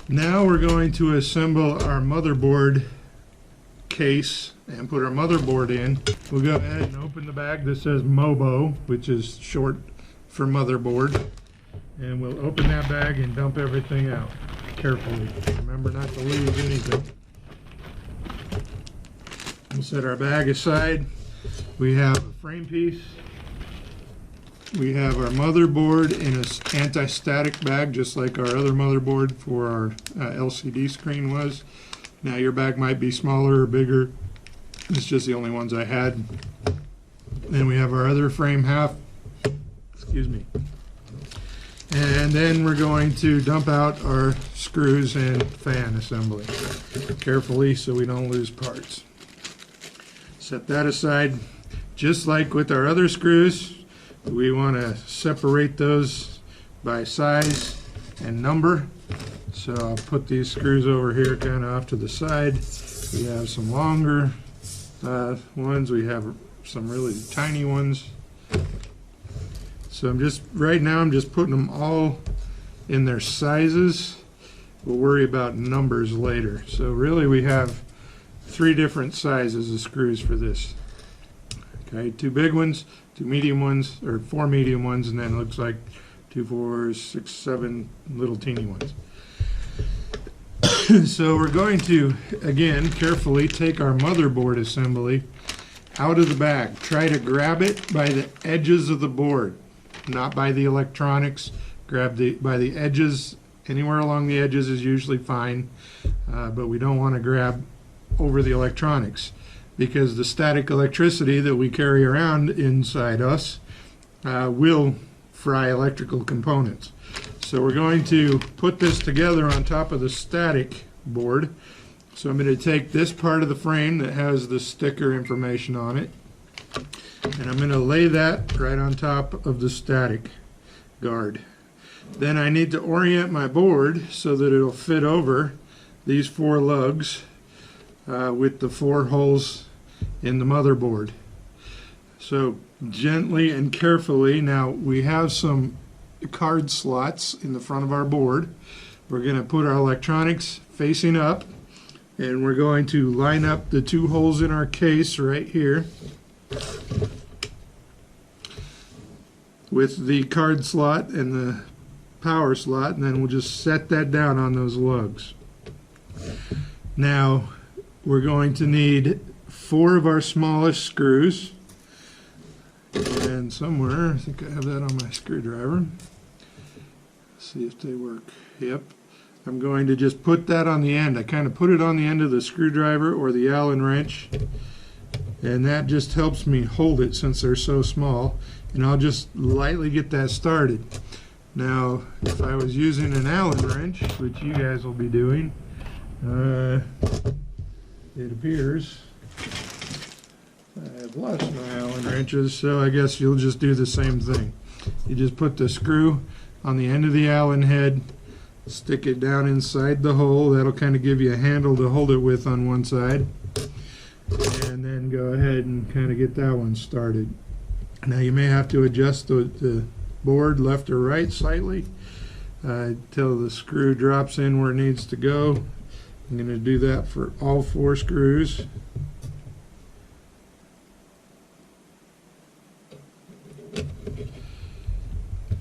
Now we're going to assemble our motherboard case and put our motherboard in. We'll go ahead and open the bag that says MOBO, which is short for motherboard. And we'll open that bag and dump everything out carefully. Remember not to lose anything. We'll set our bag aside. We have a frame piece. We have our motherboard in an anti-static bag, just like our other motherboard for our LCD screen was. Now your bag might be smaller or bigger. It's just the only ones I had. Then we have our other frame half. Excuse me. And then we're going to dump out our screws and fan assembly carefully so we don't lose parts. Set that aside. Just like with our other screws, we want to separate those by size and number. So I'll put these screws over here kind of off to the side. We have some longer ones. We have some really tiny ones. So right now I'm just putting them all in their sizes. We'll worry about numbers later. So really we have 3 different sizes of screws for this. Okay, 2 big ones, 2 medium ones, or 4 medium ones, and then it looks like 2, 4, 6, 7 little teeny ones. So we're going to, again, carefully take our motherboard assembly out of the bag. Try to grab it by the edges of the board, not by the electronics. Grab by the edges. Anywhere along the edges is usually fine, but we don't want to grab over the electronics, because the static electricity that we carry around inside us will fry electrical components. So we're going to put this together on top of the static board. So I'm going to take this part of the frame that has the sticker information on it, and I'm going to lay that right on top of the static guard. Then I need to orient my board so that it'll fit over these 4 lugs with the 4 holes in the motherboard. So gently and carefully. Now we have some card slots in the front of our board. We're going to put our electronics facing up, and we're going to line up the 2 holes in our case right here with the card slot and the power slot, and then we'll just set that down on those lugs. Now we're going to need 4 of our smallest screws, and somewhere, I think I have that on my screwdriver. Let's see if they work. Yep. I'm going to just put that on the end. I kind of put it on the end of the screwdriver or the Allen wrench, and that just helps me hold it since they're so small, and I'll just lightly get that started. Now if I was using an Allen wrench, which you guys will be doing, it appears I've lost my Allen wrenches, so I guess you'll just do the same thing. You just put the screw on the end of the Allen head, stick it down inside the hole. That'll kind of give you a handle to hold it with on one side, and then go ahead and kind of get that one started. Now you may have to adjust the board left or right slightly till the screw drops in where it needs to go. I'm going to do that for all 4 screws.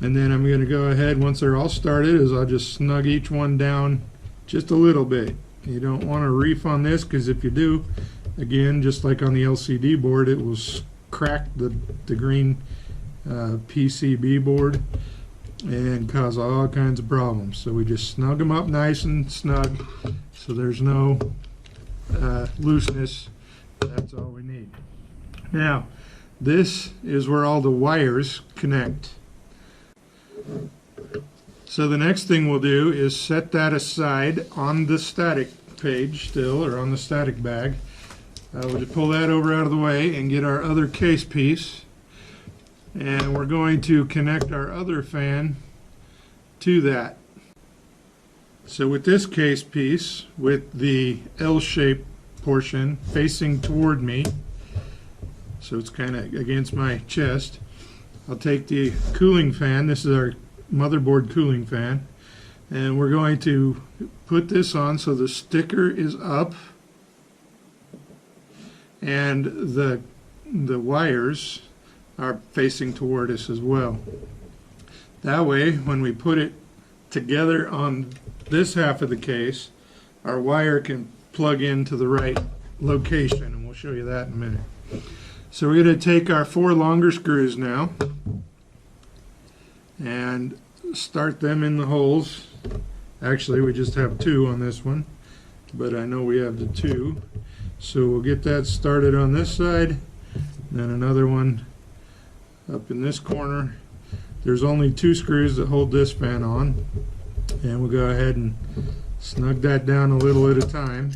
And then I'm going to go ahead, once they're all started, is I'll just snug each one down just a little bit. You don't want to reef on this, because if you do, again, just like on the LCD board, it will crack the green PCB board and cause all kinds of problems. So we just snug them up nice and snug so there's no looseness. That's all we need. Now this is where all the wires connect. So the next thing we'll do is set that aside on the static page still, or on the static bag. We'll just pull that over out of the way and get our other case piece, and we're going to connect our other fan to that. So with this case piece, with the L-shaped portion facing toward me, so it's kind of against my chest, I'll take the cooling fan. This is our motherboard cooling fan. And we're going to put this on so the sticker is up and the wires are facing toward us as well. That way, when we put it together on this half of the case, our wire can plug into the right location, and we'll show you that in a minute. So we're going to take our 4 longer screws now and start them in the holes. Actually, we just have 2 on this one, but I know we have the 2. So we'll get that started on this side, then another one up in this corner. There's only 2 screws that hold this fan on, and we'll go ahead and snug that down a little at a time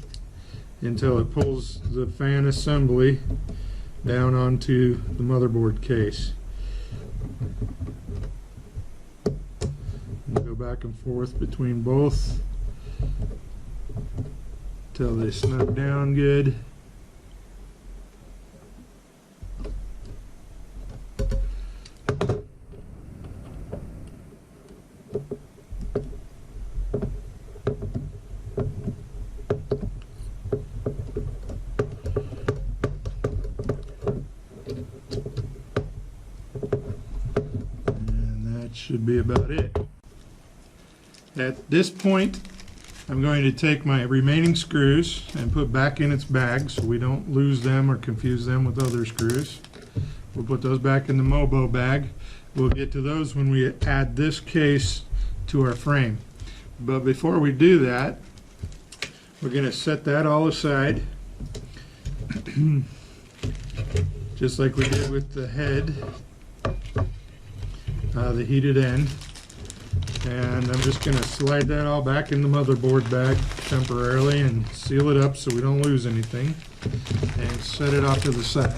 until it pulls the fan assembly down onto the motherboard case. We'll go back and forth between both till they snug down good. And that should be about it. At this point, I'm going to take my remaining screws and put back in its bag so we don't lose them or confuse them with other screws. We'll put those back in the Mobo bag. We'll get to those when we add this case to our frame. But before we do that, we're going to set that all aside, just like we did with the head, the heated end. And I'm just going to slide that all back in the motherboard bag temporarily and seal it up so we don't lose anything, and set it off to the side.